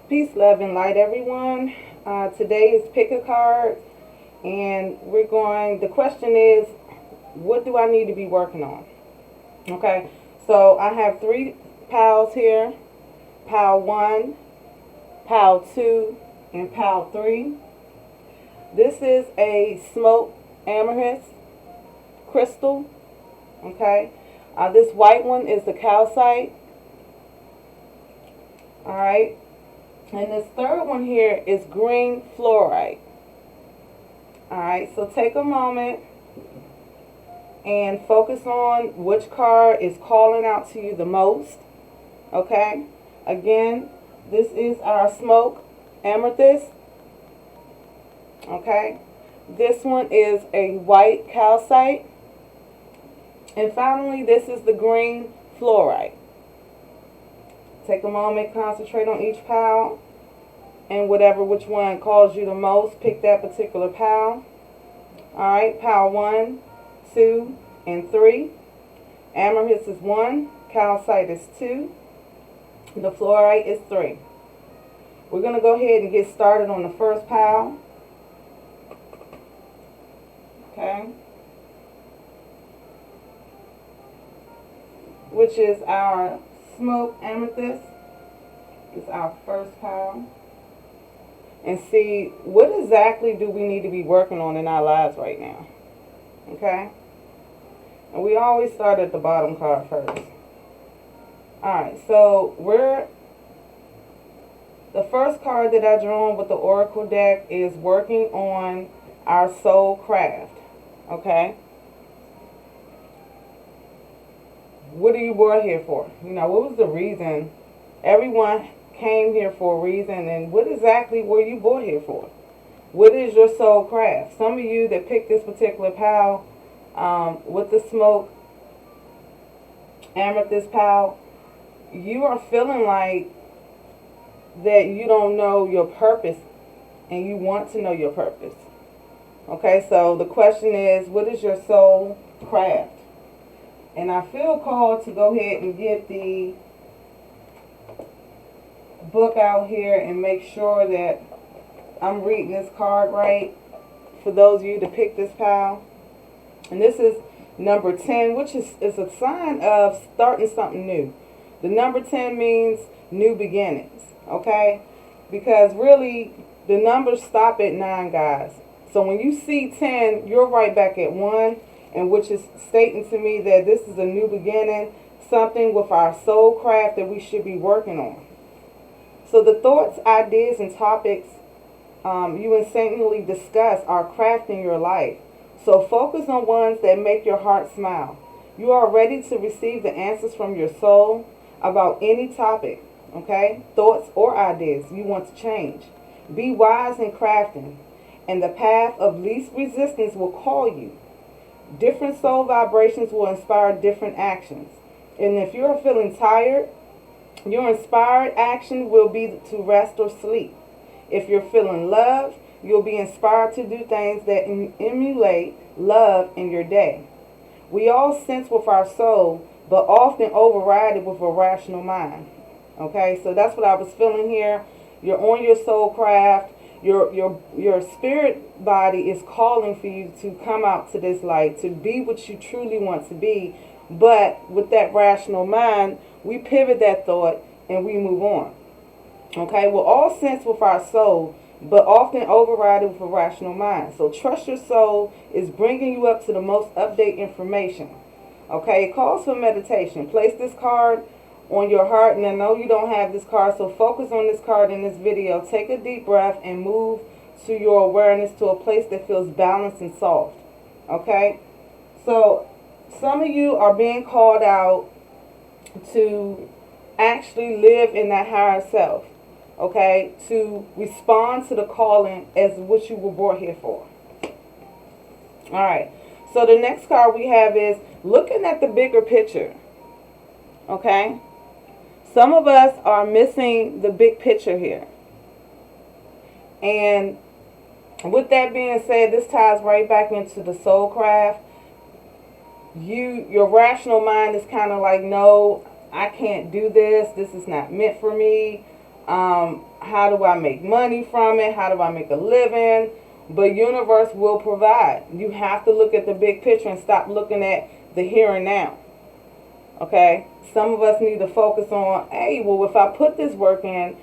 Peace, love, and light, everyone. Today is pick a card, and the question is, what do I need to be working on? Okay, so I have 3 pals here, pal 1, pal 2, and pal 3. This is a smoke amethyst crystal, okay? This white one is the calcite, all right? And this third one here is green fluorite. Alright, so take a moment and focus on which card is calling out to you the most. Okay? Again, this is our smoke amethyst. Okay? This one is a white calcite. And finally, this is the green fluorite. Take a moment, concentrate on each pal, and which one calls you the most, pick that particular pal. Alright, pal 1, 2, and 3. Amethyst is 1, calcite is 2, the fluorite is 3. We're going to go ahead and get started on the first pal. Okay. Which is our smoke amethyst. It's our first pile. And see, what exactly do we need to be working on in our lives right now? Okay? And we always start at the bottom card first. Alright, so the first card that I drew with the Oracle deck is working on our soul craft. Okay? What are you born here for? You know, what was the reason? Everyone came here for a reason, and what exactly were you born here for? What is your soul craft? Some of you that picked this particular pal with the smoke amethyst pal, you are feeling like that you don't know your purpose, and you want to know your purpose. Okay, so the question is, what is your soul craft? And I feel called to go ahead and get the book out here and make sure that I'm reading this card right for those of you to pick this pal. And this is number 10, which is a sign of starting something new. The number 10 means new beginnings, okay? Because really, the numbers stop at 9, guys. So when you see 10, you're right back at 1. And which is stating to me that this is a new beginning, something with our soul craft that we should be working on. So the thoughts, ideas, and topics you insanely discuss are crafting your life. So focus on ones that make your heart smile. You are ready to receive the answers from your soul about any topic, okay? Thoughts or ideas you want to change. Be wise in crafting, and the path of least resistance will call you. Different soul vibrations will inspire different actions. And if you're feeling tired, your inspired action will be to rest or sleep. If you're feeling love, you'll be inspired to do things that emulate love in your day. We all sense with our soul, but often override it with a rational mind. Okay, so that's what I was feeling here. You're on your soul craft. Your spirit body is calling for you to come out to this light, to be what you truly want to be. But with that rational mind, we pivot that thought and we move on. Okay, we're all sense with our soul, but often override it with a rational mind. So trust your soul is bringing you up to the most update information. Okay, it calls for meditation. Place this card on your heart, and I know you don't have this card, so focus on this card in this video. Take a deep breath and move to your awareness to a place that feels balanced and soft. Okay, so some of you are being called out to actually live in that higher self. Okay, to respond to the calling as what you were brought here for. Alright, so the next card we have is looking at the bigger picture. Okay, some of us are missing the big picture here. And with that being said, this ties right back into the soul craft. Your rational mind is kind of like, no, I can't do this. This is not meant for me. How do I make money from it? How do I make a living? But universe will provide. You have to look at the big picture and stop looking at the here and now. Okay? Some of us need to focus on, hey, well, if I put this work in,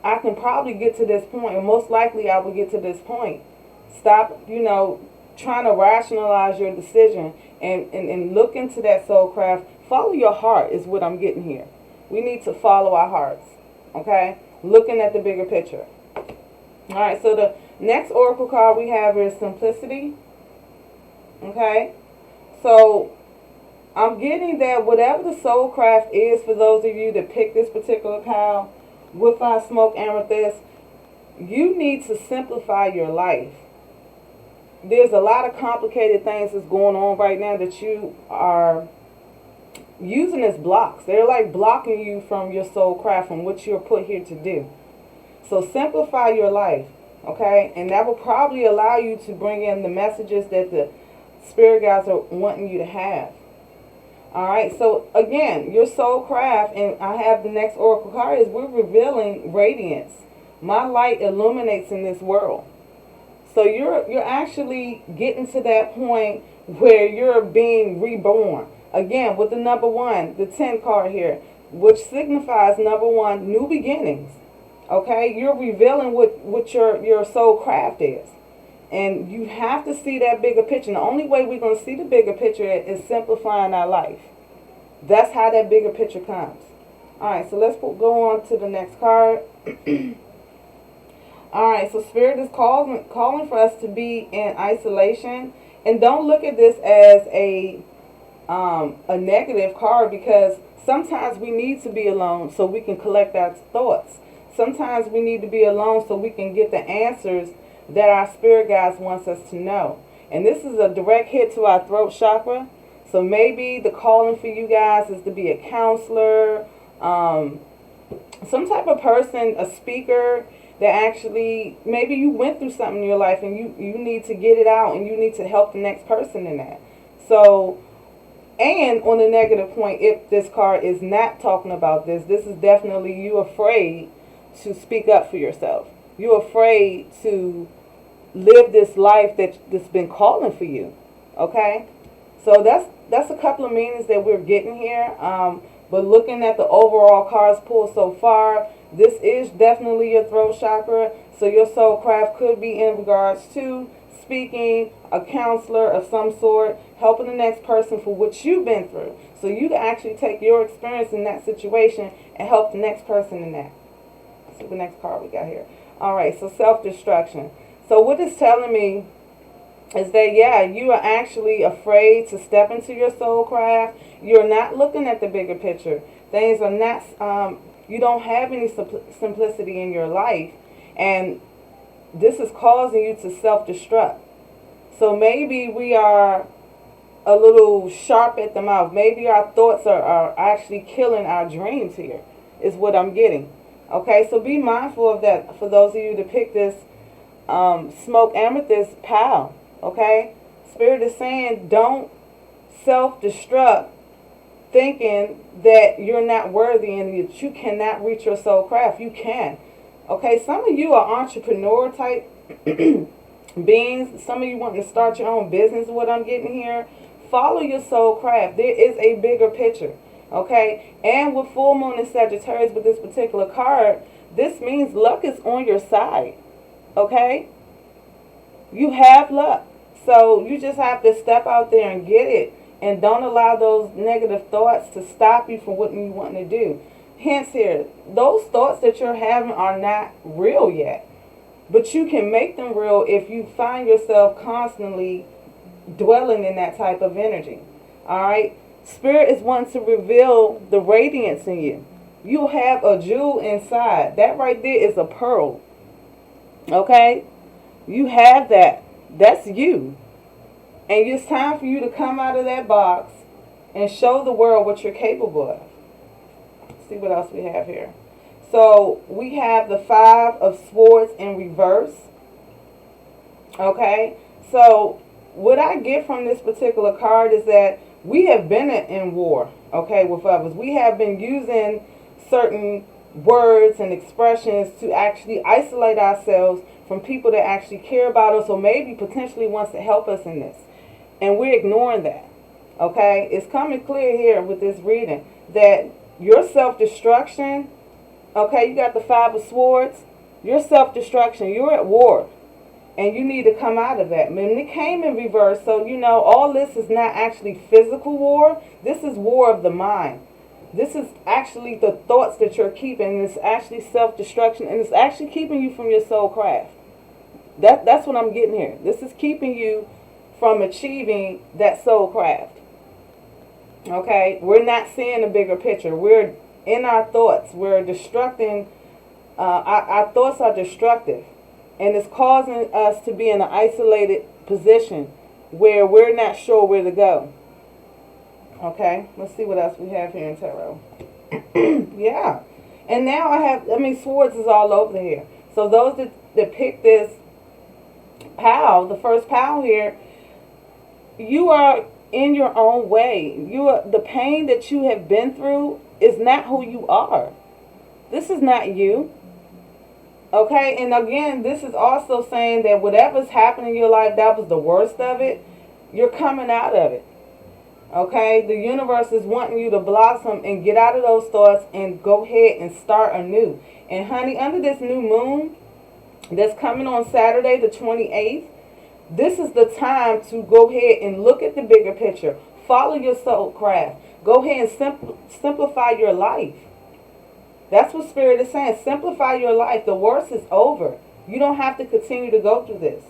I can probably get to this point, and most likely I will get to this point. Stop, trying to rationalize your decision and look into that soul craft. Follow your heart is what I'm getting here. We need to follow our hearts. Okay? Looking at the bigger picture. All right, so the next oracle card we have is Simplicity. Okay? So I'm getting that whatever the soul craft is for those of you that pick this particular pile with our smoke amethyst, you need to simplify your life. There's a lot of complicated things that's going on right now that you are using as blocks. They're like blocking you from your soul craft, from what you're put here to do. So simplify your life, okay? And that will probably allow you to bring in the messages that the spirit guides are wanting you to have. All right, so again, your soul craft, and I have the next oracle card, is we're revealing radiance. My light illuminates in this world. So you're actually getting to that point where you're being reborn. Again, with the number 1, the 10 card here, which signifies number 1, new beginnings. Okay, you're revealing what your soul craft is. And you have to see that bigger picture. And the only way we're going to see the bigger picture is simplifying our life. That's how that bigger picture comes. All right, so let's go on to the next card. All right, so Spirit is calling for us to be in isolation. And don't look at this as a negative card, because sometimes we need to be alone so we can collect our thoughts. Sometimes we need to be alone so we can get the answers that our spirit guides wants us to know. And this is a direct hit to our throat chakra. So maybe the calling for you guys is to be a counselor, some type of person, a speaker that actually, maybe you went through something in your life and you need to get it out and you need to help the next person in that. So, and on the negative point, if this card is not talking about this is definitely you afraid to speak up for yourself. You're afraid to live this life that's been calling for you. Okay? So that's a couple of meanings that we're getting here. But looking at the overall cards pulled so far, this is definitely your throat chakra. So your soul craft could be in regards to speaking, a counselor of some sort, helping the next person for what you've been through. So you can actually take your experience in that situation and help the next person in that. Let's see the next card we got here. All right, so self-destruction. So what it's telling me is that, yeah, you are actually afraid to step into your soul craft. You're not looking at the bigger picture. Things are not, you don't have any simplicity in your life. And this is causing you to self-destruct. So maybe we are a little sharp at the mouth. Maybe our thoughts are actually killing our dreams here, is what I'm getting. Okay, so be mindful of that for those of you to pick this smoke amethyst pile. Okay, Spirit is saying don't self-destruct thinking that you're not worthy and that you cannot reach your soul craft. You can. Okay, some of you are entrepreneur type beings. Some of you want to start your own business, what I'm getting here. Follow your soul craft. There is a bigger picture. Okay, and with full moon in Sagittarius with this particular card, this means luck is on your side. Okay, you have luck. So you just have to step out there and get it. And don't allow those negative thoughts to stop you from what you want to do. Hence here, those thoughts that you're having are not real yet. But you can make them real if you find yourself constantly dwelling in that type of energy. Alright? Spirit is wanting to reveal the radiance in you. You have a jewel inside. That right there is a pearl. Okay? You have that. That's you. And it's time for you to come out of that box and show the world what you're capable of. Let's see what else we have here. So we have the 5 of Swords in reverse. Okay. So what I get from this particular card is that we have been in war, okay, with others. We have been using certain words and expressions to actually isolate ourselves from people that actually care about us or maybe potentially wants to help us in this. And we're ignoring that. Okay? It's coming clear here with this reading that your self-destruction, okay, you got the Five of Swords, your self-destruction, you're at war. And you need to come out of that. When it came in reverse, so you know, all this is not actually physical war. This is war of the mind. This is actually the thoughts that you're keeping. It's actually self-destruction. And it's actually keeping you from your soul craft. That's what I'm getting here. This is keeping you from achieving that soul craft. Okay? We're not seeing a bigger picture. We're in our thoughts. We're destructing. Our thoughts are destructive. And it's causing us to be in an isolated position where we're not sure where to go. Okay, let's see what else we have here in tarot. Yeah. And now swords is all over here. So those that pick this pile, the first pile here, you are in your own way. The pain that you have been through is not who you are. This is not you. Okay, and again, this is also saying that whatever's happening in your life, that was the worst of it, you're coming out of it. Okay, the universe is wanting you to blossom and get out of those thoughts and go ahead and start anew. And honey, under this new moon that's coming on Saturday the 28th, this is the time to go ahead and look at the bigger picture. Follow your soul craft. Go ahead and simplify your life. That's what Spirit is saying. Simplify your life. The worst is over. You don't have to continue to go through this.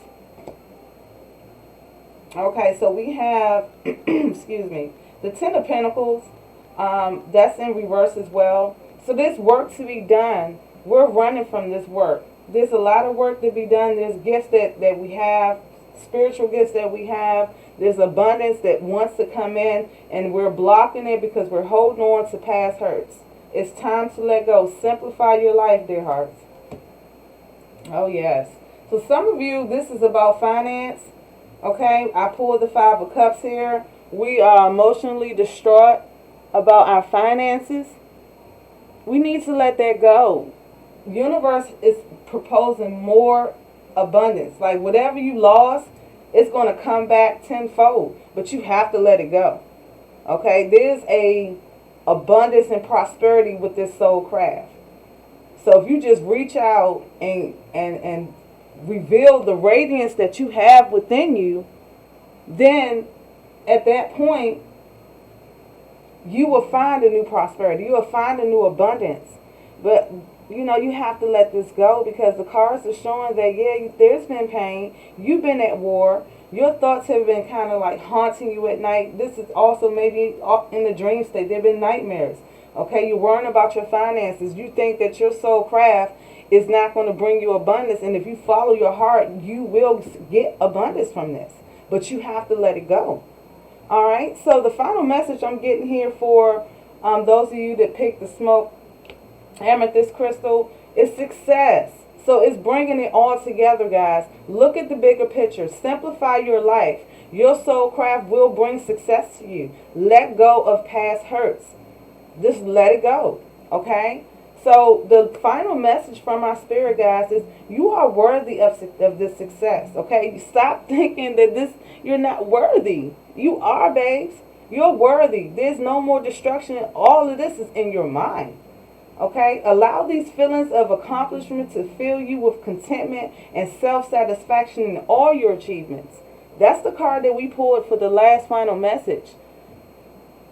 Okay, so we have, excuse me, the Ten of Pentacles. That's in reverse as well. So there's work to be done. We're running from this work. There's a lot of work to be done. There's gifts that we have, spiritual gifts that we have. There's abundance that wants to come in, and we're blocking it because we're holding on to past hurts. It's time to let go. Simplify your life, dear hearts. Oh, yes. So some of you, this is about finance. Okay, I pulled the Five of Cups here. We are emotionally distraught about our finances. We need to let that go. The universe is proposing more abundance. Like whatever you lost, it's going to come back tenfold. But you have to let it go. Okay, there's a abundance and prosperity with this soul craft. So if you just reach out and reveal the radiance that you have within you, then at that point you will find a new prosperity. You will find a new abundance. But you know, you have to let this go because the cards are showing that, yeah, there's been pain. You've been at war. Your thoughts have been kind of like haunting you at night. This is also maybe in the dream state. There have been nightmares. Okay, you're worrying about your finances. You think that your soul craft is not going to bring you abundance. And if you follow your heart, you will get abundance from this. But you have to let it go. All right, so the final message I'm getting here for those of you that picked the smoke amethyst crystal is success. So it's bringing it all together, guys. Look at the bigger picture. Simplify your life. Your soul craft will bring success to you. Let go of past hurts. Just let it go. Okay? So the final message from our spirit, guys, is you are worthy of this success. Okay? Stop thinking that you're not worthy. You are, babes. You're worthy. There's no more destruction. All of this is in your mind. Okay, allow these feelings of accomplishment to fill you with contentment and self-satisfaction in all your achievements. That's the card that we pulled for the last final message.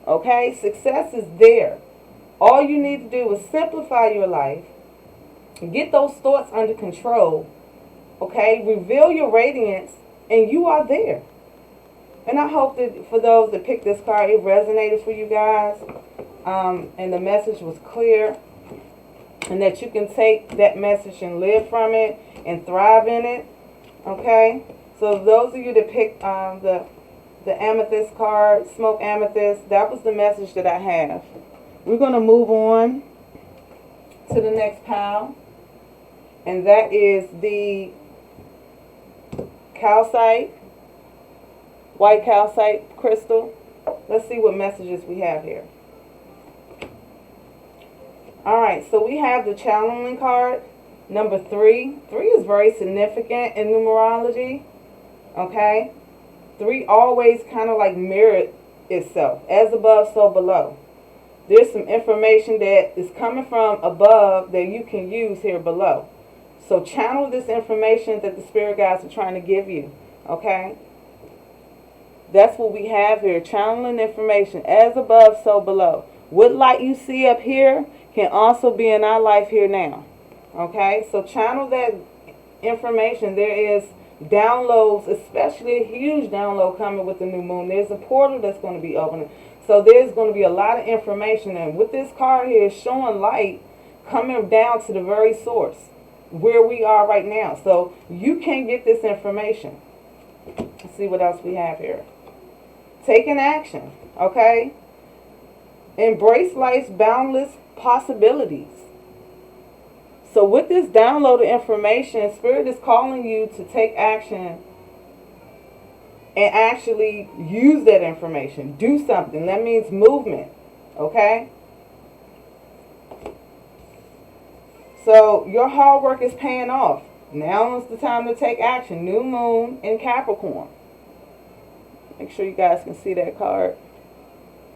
Okay, success is there. All you need to do is simplify your life, get those thoughts under control, okay, reveal your radiance, and you are there. And I hope that for those that picked this card, it resonated for you guys, and the message was clear. And that you can take that message and live from it and thrive in it. Okay? So those of you that picked the amethyst card, smoke amethyst, that was the message that I have. We're going to move on to the next pile. And that is the calcite, white calcite crystal. Let's see what messages we have here. Alright, so we have the channeling card, number 3. 3 is very significant in numerology. Okay? 3 always kind of like mirrored itself. As above, so below. There's some information that is coming from above that you can use here below. So channel this information that the spirit guides are trying to give you. Okay? That's what we have here. Channeling information. As above, so below. What light you see up here can also be in our life here now. Okay? So channel that information. There is downloads, especially a huge download coming with the new moon. There's a portal that's going to be opening. So there's going to be a lot of information. And with this card here, it's showing light coming down to the very source where we are right now. So you can get this information. Let's see what else we have here. Taking action. Okay? Embrace life's boundless possibilities. So with this downloaded information, Spirit is calling you to take action and actually use that information. Do something. That means movement. Okay? So your hard work is paying off. Now is the time to take action. New moon in Capricorn. Make sure you guys can see that card.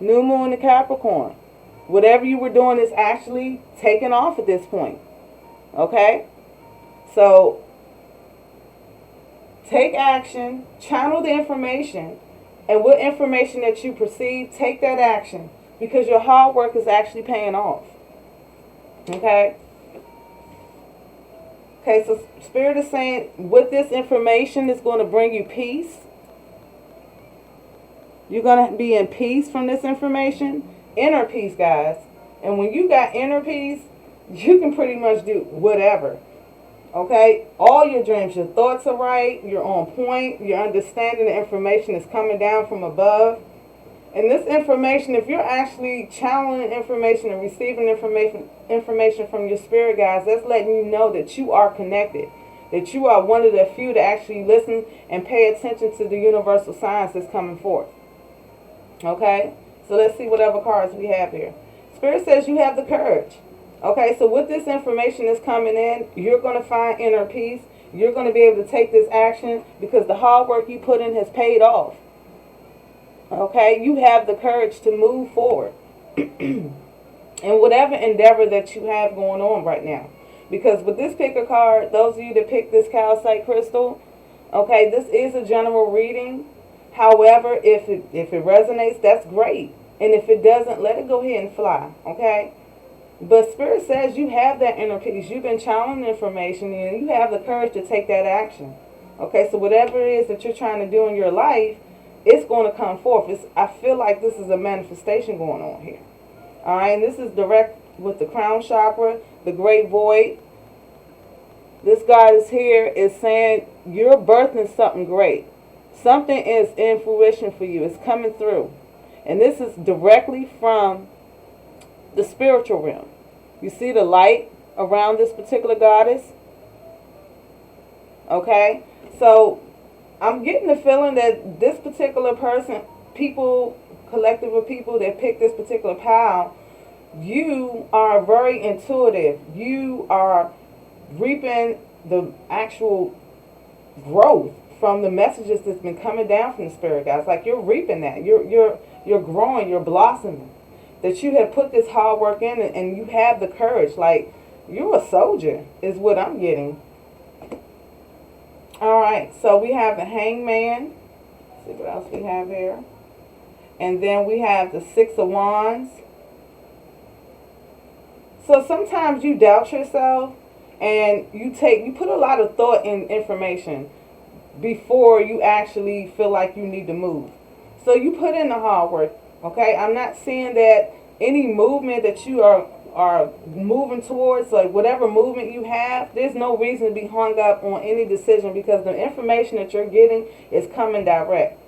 New moon in Capricorn. Whatever you were doing is actually taking off at this point. Okay? So take action, channel the information, and what information that you perceive, take that action, because your hard work is actually paying off. Okay? Okay, so Spirit is saying with this information is going to bring you peace. You're going to be in peace from this information. Inner peace, guys. And when you got inner peace, you can pretty much do whatever. Okay? All your dreams, your thoughts are right. You're on point. You're understanding the information is coming down from above. And this information, if you're actually channeling information and receiving information from your spirit guides, that's letting you know that you are connected. That you are one of the few to actually listen and pay attention to the universal signs that's coming forth. Okay? So let's see what other cards we have here. Spirit says you have the courage. Okay, so with this information that's coming in, you're going to find inner peace. You're going to be able to take this action because the hard work you put in has paid off. Okay, you have the courage to move forward in whatever endeavor that you have going on right now. Because with this picker card, those of you that pick this calcite crystal, okay, this is a general reading. However, if it resonates, that's great. And if it doesn't, let it go ahead and fly. Okay? But Spirit says you have that inner peace. You've been channeling information and you have the courage to take that action. Okay, so whatever it is that you're trying to do in your life, it's going to come forth. I feel like this is a manifestation going on here. All right, and this is direct with the crown chakra, the great void. This goddess here is saying you're birthing something great. Something is in fruition for you. It's coming through. And this is directly from the spiritual realm. You see the light around this particular goddess? Okay? So I'm getting the feeling that this particular person, people, collective of people that pick this particular pile, you are very intuitive. You are reaping the actual growth from the messages that's been coming down from the spirit guides. Like you're reaping that. You're growing, you're blossoming. That you have put this hard work in and you have the courage. Like you're a soldier is what I'm getting. Alright, so we have the hangman. Let's see what else we have here. And then we have the 6 of wands. So sometimes you doubt yourself and you put a lot of thought in information before you actually feel like you need to move. So you put in the hard work. Okay, I'm not seeing that any movement that you are moving towards, like whatever movement you have, there's no reason to be hung up on any decision because the information that you're getting is coming direct.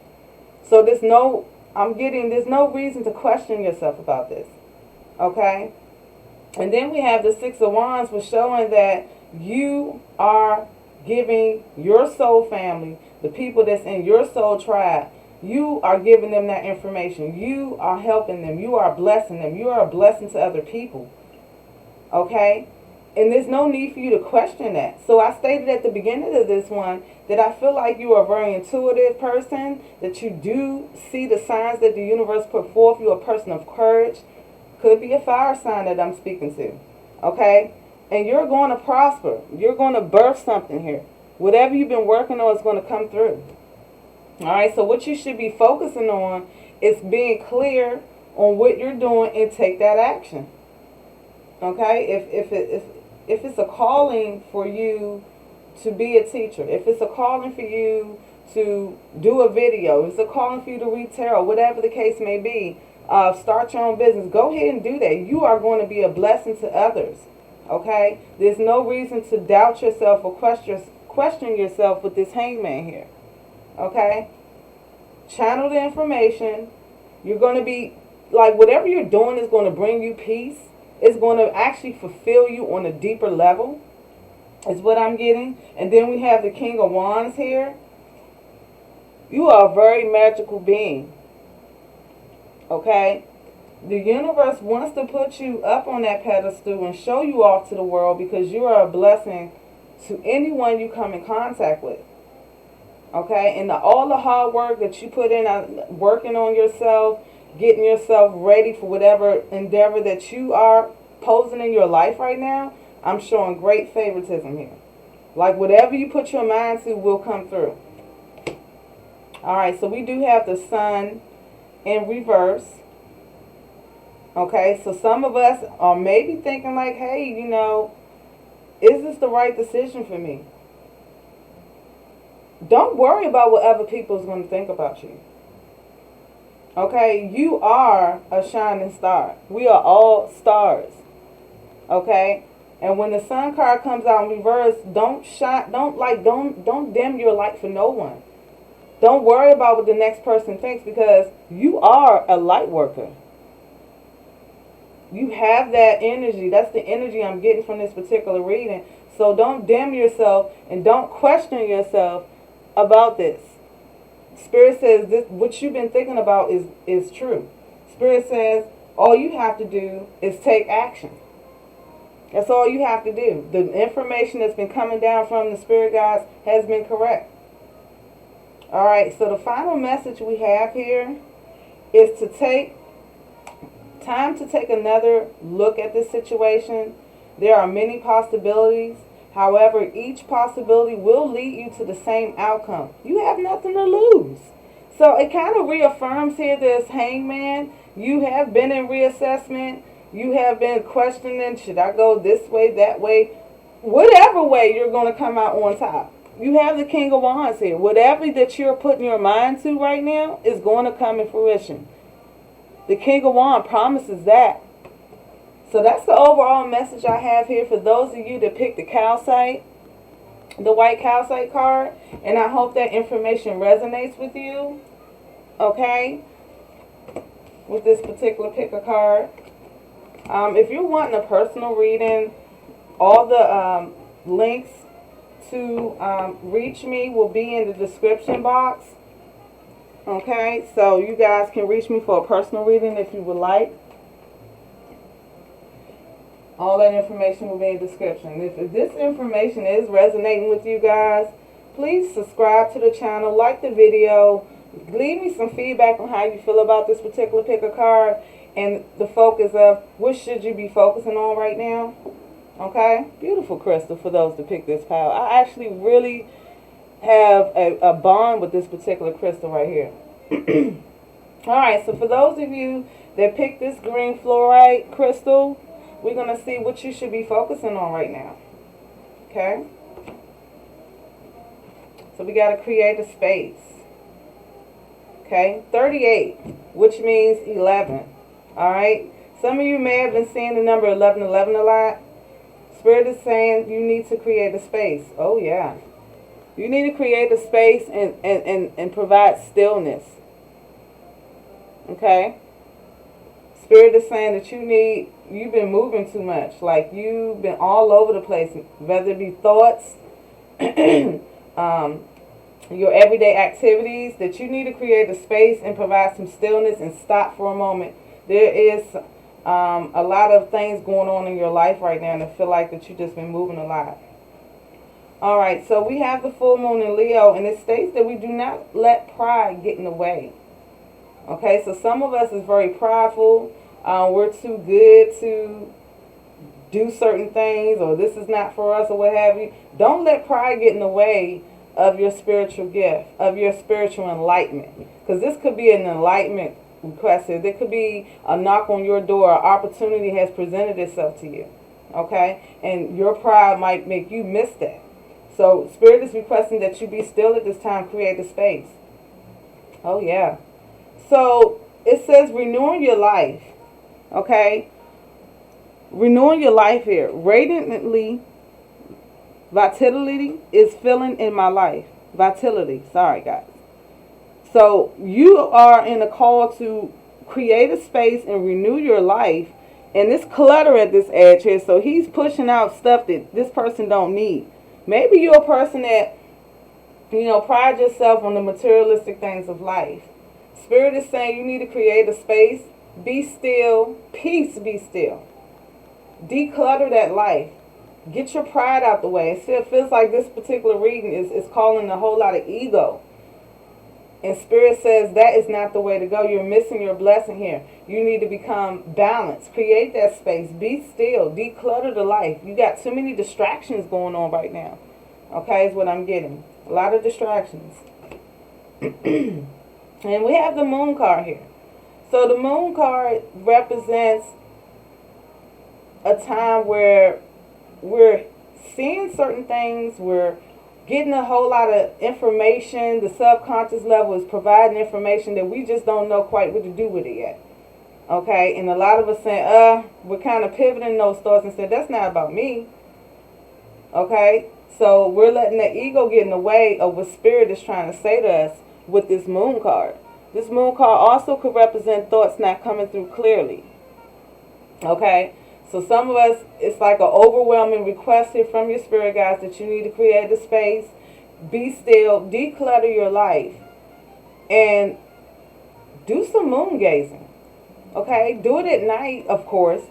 So there's no reason to question yourself about this. Okay? And then we have the 6 of wands, which showing that you are giving your soul family, the people that's in your soul tribe, you are giving them that information. You are helping them. You are blessing them. You are a blessing to other people. Okay? And there's no need for you to question that. So I stated at the beginning of this one that I feel like you are a very intuitive person, that you do see the signs that the universe put forth. You're a person of courage. Could be a fire sign that I'm speaking to. Okay? And you're going to prosper. You're going to birth something here. Whatever you've been working on is going to come through. Alright, so what you should be focusing on is being clear on what you're doing and take that action. Okay? If it's a calling for you to be a teacher, if it's a calling for you to do a video, if it's a calling for you to read tarot, whatever the case may be, start your own business, go ahead and do that. You are going to be a blessing to others. Okay? There's no reason to doubt yourself or question yourself with this hangman here. Okay? Channel the information. You're going to be, like, whatever you're doing is going to bring you peace. It's going to actually fulfill you on a deeper level, is what I'm getting. And then we have the King of Wands here. You are a very magical being. Okay? The universe wants to put you up on that pedestal and show you off to the world because you are a blessing to anyone you come in contact with. Okay? And all the hard work that you put in, working on yourself, getting yourself ready for whatever endeavor that you are posing in your life right now, I'm showing great favoritism here. Like whatever you put your mind to will come through. Alright, so we do have the Sun in reverse. Okay, so some of us are maybe thinking like, hey, you know, is this the right decision for me? Don't worry about what other people is going to think about you. Okay, you are a shining star. We are all stars. Okay, and when the Sun card comes out in reverse, don't dim your light for no one. Don't worry about what the next person thinks because you are a light worker. You have that energy. That's the energy I'm getting from this particular reading. So don't dim yourself and don't question yourself about this. Spirit says this, what you've been thinking about is true. Spirit says all you have to do is take action. That's all you have to do. The information that's been coming down from the spirit guides has been correct. Alright, so the final message we have here is to take time to take another look at this situation. There are many possibilities. However, each possibility will lead you to the same outcome. You have nothing to lose. So it kind of reaffirms here this hangman. You have been in reassessment. You have been questioning, should I go this way, that way? Whatever way, you're going to come out on top. You have the King of Wands here. Whatever that you're putting your mind to right now is going to come in fruition. The King of Wands promises that. So that's the overall message I have here for those of you that picked the calcite, the white calcite card. And I hope that information resonates with you. Okay? With this particular pick a card. If you're wanting a personal reading, all the links to reach me will be in the description box. Okay? So you guys can reach me for a personal reading if you would like. All that information will be in the description. If this information is resonating with you guys, please subscribe to the channel, like the video, leave me some feedback on how you feel about this particular pick a card and the focus of what should you be focusing on right now. Okay? Beautiful crystal for those that pick this pile. I actually really have a bond with this particular crystal right here. Alright, so for those of you that picked this green fluorite crystal, we're going to see what you should be focusing on right now. Okay? So we got to create a space. Okay? 38, which means 11. Alright? Some of you may have been seeing the number 1111 a lot. Spirit is saying you need to create a space. Oh, yeah. You need to create a space and provide stillness. Okay? Spirit is saying that you've been moving too much. Like you've been all over the place. Whether it be thoughts, your everyday activities, that you need to create a space and provide some stillness and stop for a moment. There is A lot of things going on in your life right now, and I feel like that you've just been moving a lot. All right, so we have the full moon in Leo, and it states that we do not let pride get in the way. Okay, so some of us is very prideful. We're too good to do certain things, or this is not for us, or what have you. Don't let pride get in the way of your spiritual gift, of your spiritual enlightenment. Because this could be an enlightenment requested. There could be a knock on your door. An opportunity has presented itself to you. Okay? And your pride might make you miss that. So Spirit is requesting that you be still at this time, create a space. Oh, yeah. So it says renewing your life. Okay? Renewing your life here. Radiantly, vitality is filling in my life. Vitality. Sorry, guys. So you are in a call to create a space and renew your life. And this clutter at this edge here. So he's pushing out stuff that this person don't need. Maybe you're a person that, pride yourself on the materialistic things of life. Spirit is saying you need to create a space. Be still. Peace, be still. Declutter that life. Get your pride out the way. It feels like this particular reading is calling a whole lot of ego. And Spirit says that is not the way to go. You're missing your blessing here. You need to become balanced. Create that space. Be still. Declutter the life. You got too many distractions going on right now. Okay, is what I'm getting. A lot of distractions. And we have the moon card here. So the moon card represents a time where we're seeing certain things, we're getting a whole lot of information. The subconscious level is providing information that we just don't know quite what to do with it yet. Okay, and a lot of us saying, we're kind of pivoting those thoughts and saying, that's not about me. Okay, so we're letting the ego get in the way of what Spirit is trying to say to us with this moon card. This moon card also could represent thoughts not coming through clearly. Okay, so some of us, it's like an overwhelming request here from your spirit guides that you need to create a space, be still, declutter your life, and do some moon gazing. Okay, do it at night, of course.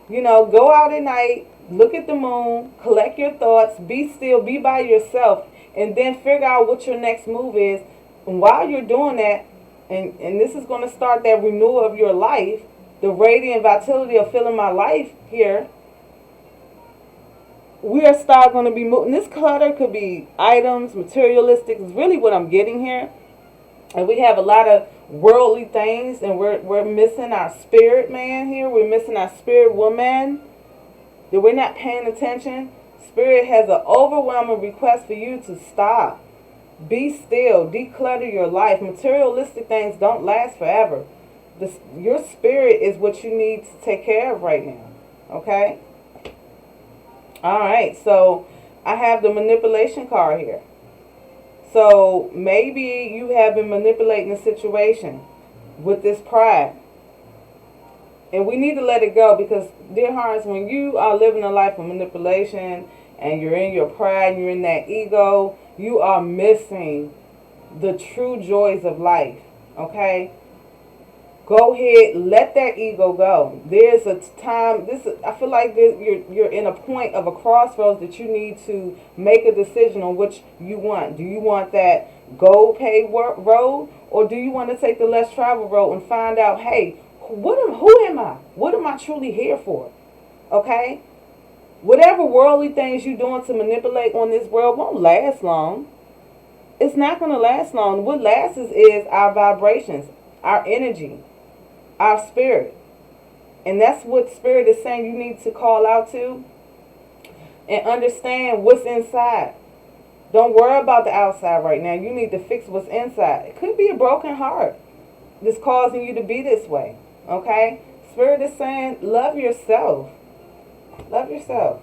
Go out at night, look at the moon, collect your thoughts, be still, be by yourself, and then figure out what your next move is. And while you're doing that, and this is going to start that renewal of your life, the radiant vitality of filling my life here, we are start going to be moving. This clutter could be items, materialistic, is really what I'm getting here. And we have a lot of worldly things, and we're missing our spirit man here. We're missing our spirit woman. That we're not paying attention. Spirit has an overwhelming request for you to stop. Be still. Declutter your life. Materialistic things don't last forever. Your spirit is what you need to take care of right now. Okay? Alright, so I have the manipulation card here. So maybe you have been manipulating the situation with this pride. And we need to let it go, because, dear hearts, when you are living a life of manipulation and you're in your pride and you're in that ego, you are missing the true joys of life. Okay? Go ahead, let that ego go. There's a time, I feel like you're in a point of a crossroads that you need to make a decision on which you want. Do you want that gold paved road, or do you want to take the less traveled road and find out, hey, who am I? What am I truly here for? Okay? Whatever worldly things you're doing to manipulate on this world won't last long. It's not going to last long. What lasts is our vibrations, our energy, our spirit. And that's what Spirit is saying you need to call out to and understand what's inside. Don't worry about the outside right now. You need to fix what's inside. It could be a broken heart that's causing you to be this way. Okay? Spirit is saying love yourself. Love yourself.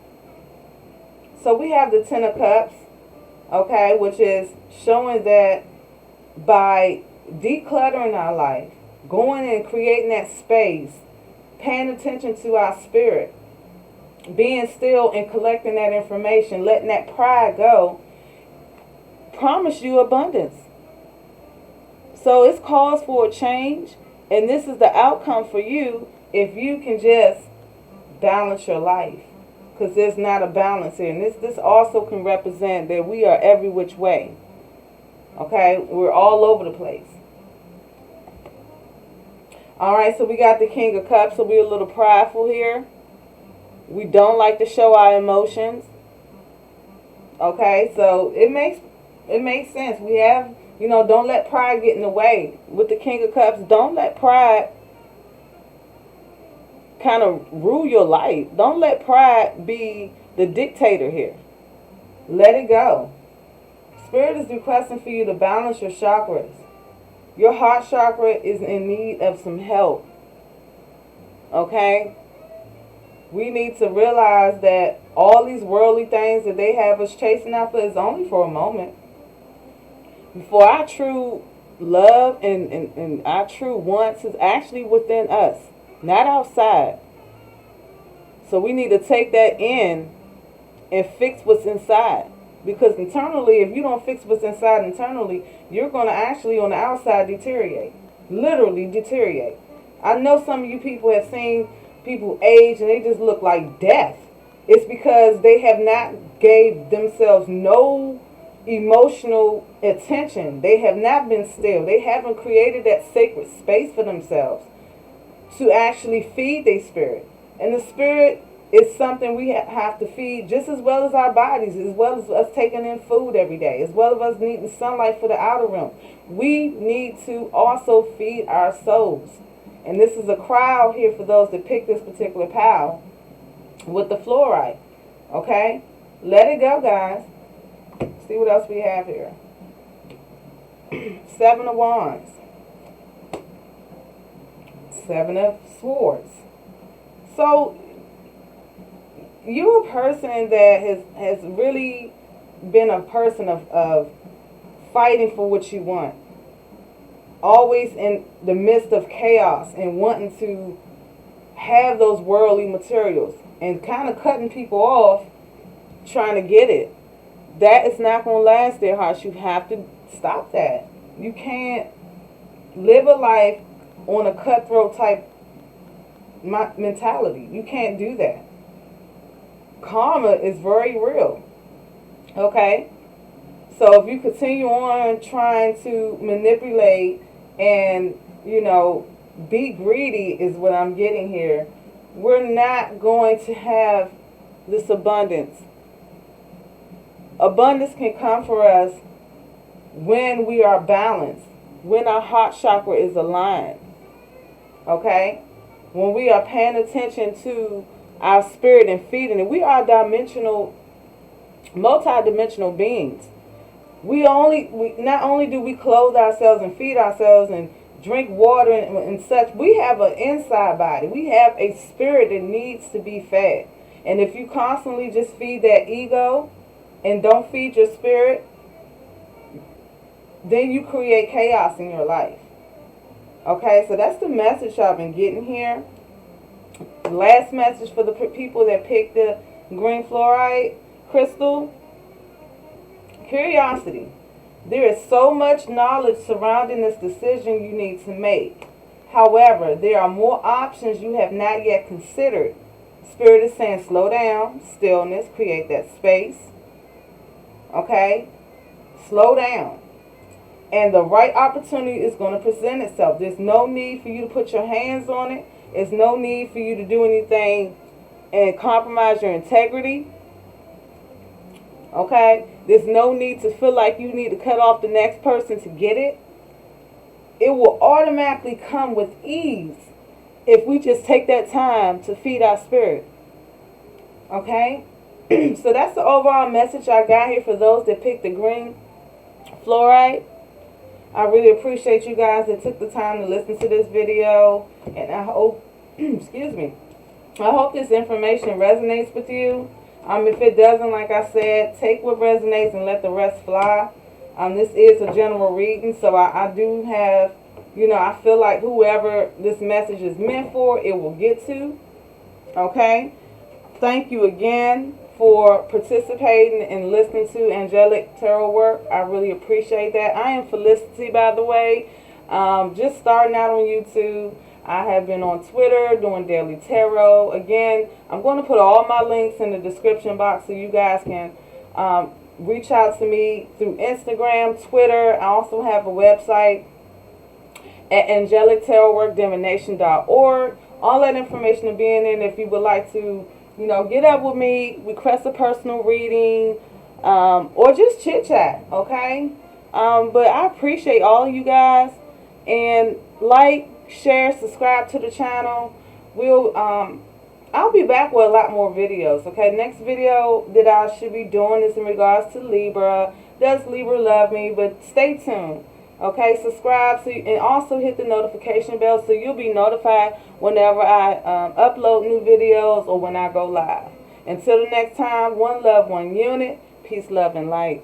So we have the Ten of Cups, okay, which is showing that by decluttering our life, going and creating that space, paying attention to our spirit, being still and collecting that information, letting that pride go, promise you abundance. So it's cause for a change. And this is the outcome for you if you can just balance your life. Because there's not a balance here. And this also can represent that we are every which way. Okay? We're all over the place. Alright, so we got the King of Cups. So we're a little prideful here. We don't like to show our emotions. Okay? So it makes sense. We have, don't let pride get in the way. With the King of Cups, don't let pride kind of rule your life. Don't let pride be the dictator here. Let it go. Spirit is requesting for you to balance your chakras. Your heart chakra is in need of some help. Okay? We need to realize that all these worldly things that they have us chasing after is only for a moment. For our true love and our true wants is actually within us, not outside. So we need to take that in and fix what's inside. Because internally, if you don't fix what's inside internally, you're going to actually on the outside deteriorate. Literally deteriorate. I know some of you people have seen people age and they just look like death. It's because they have not gave themselves no emotional attention. They have not been still. They haven't created that sacred space for themselves to actually feed their spirit. And the spirit is something we have to feed just as well as our bodies, as well as us taking in food every day, as well as us needing sunlight for the outer room. We need to also feed our souls. And this is a crowd here for those that pick this particular pile with the fluorite. Okay? Let it go, guys. See what else we have here. 7 of Wands. 7 of Swords. So, you're a person that has really been a person of fighting for what you want. Always in the midst of chaos and wanting to have those worldly materials and kind of cutting people off trying to get it. That is not going to last, dear hearts. You have to stop that. You can't live a life on a cutthroat type mentality. You can't do that. Karma is very real. Okay? So if you continue on trying to manipulate and, be greedy is what I'm getting here, we're not going to have this abundance. Abundance can come for us when we are balanced, when our heart chakra is aligned. Okay? When we are paying attention to our spirit and feeding it. We are multi-dimensional beings. Not only do we clothe ourselves and feed ourselves and drink water and such, we have an inside body. We have a spirit that needs to be fed. And if you constantly just feed that ego and don't feed your spirit, then you create chaos in your life. Okay, so that's the message I've been getting here. Last message for the people that picked the green fluorite crystal. Curiosity. There is so much knowledge surrounding this decision you need to make. However, there are more options you have not yet considered. Spirit is saying slow down, stillness, create that space. Okay? Slow down. And the right opportunity is going to present itself. There's no need for you to put your hands on it. There's no need for you to do anything and compromise your integrity. Okay? There's no need to feel like you need to cut off the next person to get it. It will automatically come with ease if we just take that time to feed our spirit. Okay? So that's the overall message I got here for those that picked the green fluorite. I really appreciate you guys that took the time to listen to this video. And I hope, excuse me, I hope this information resonates with you. If it doesn't, like I said, take what resonates and let the rest fly. This is a general reading, so I do have, I feel like whoever this message is meant for, it will get to. Okay? Thank you again for participating and listening to Angelic Tarot Work. I really appreciate that. I am Felicity, by the way. Just starting out on YouTube. I have been on Twitter doing daily tarot. Again, I'm going to put all my links in the description box so you guys can reach out to me through Instagram, Twitter. I also have a website at AngelicTarotWork.org. All that information will be in there. And if you would like to, get up with me, request a personal reading, or just chit chat, okay? But I appreciate all of you guys, and like, share, subscribe to the channel. I'll be back with a lot more videos, okay? Next video that I should be doing is in regards to Libra. Does Libra love me? But stay tuned, okay? Subscribe, and also hit the notification bell so you'll be notified whenever I upload new videos or when I go live. Until the next time, one love, one unit. Peace, love, and light.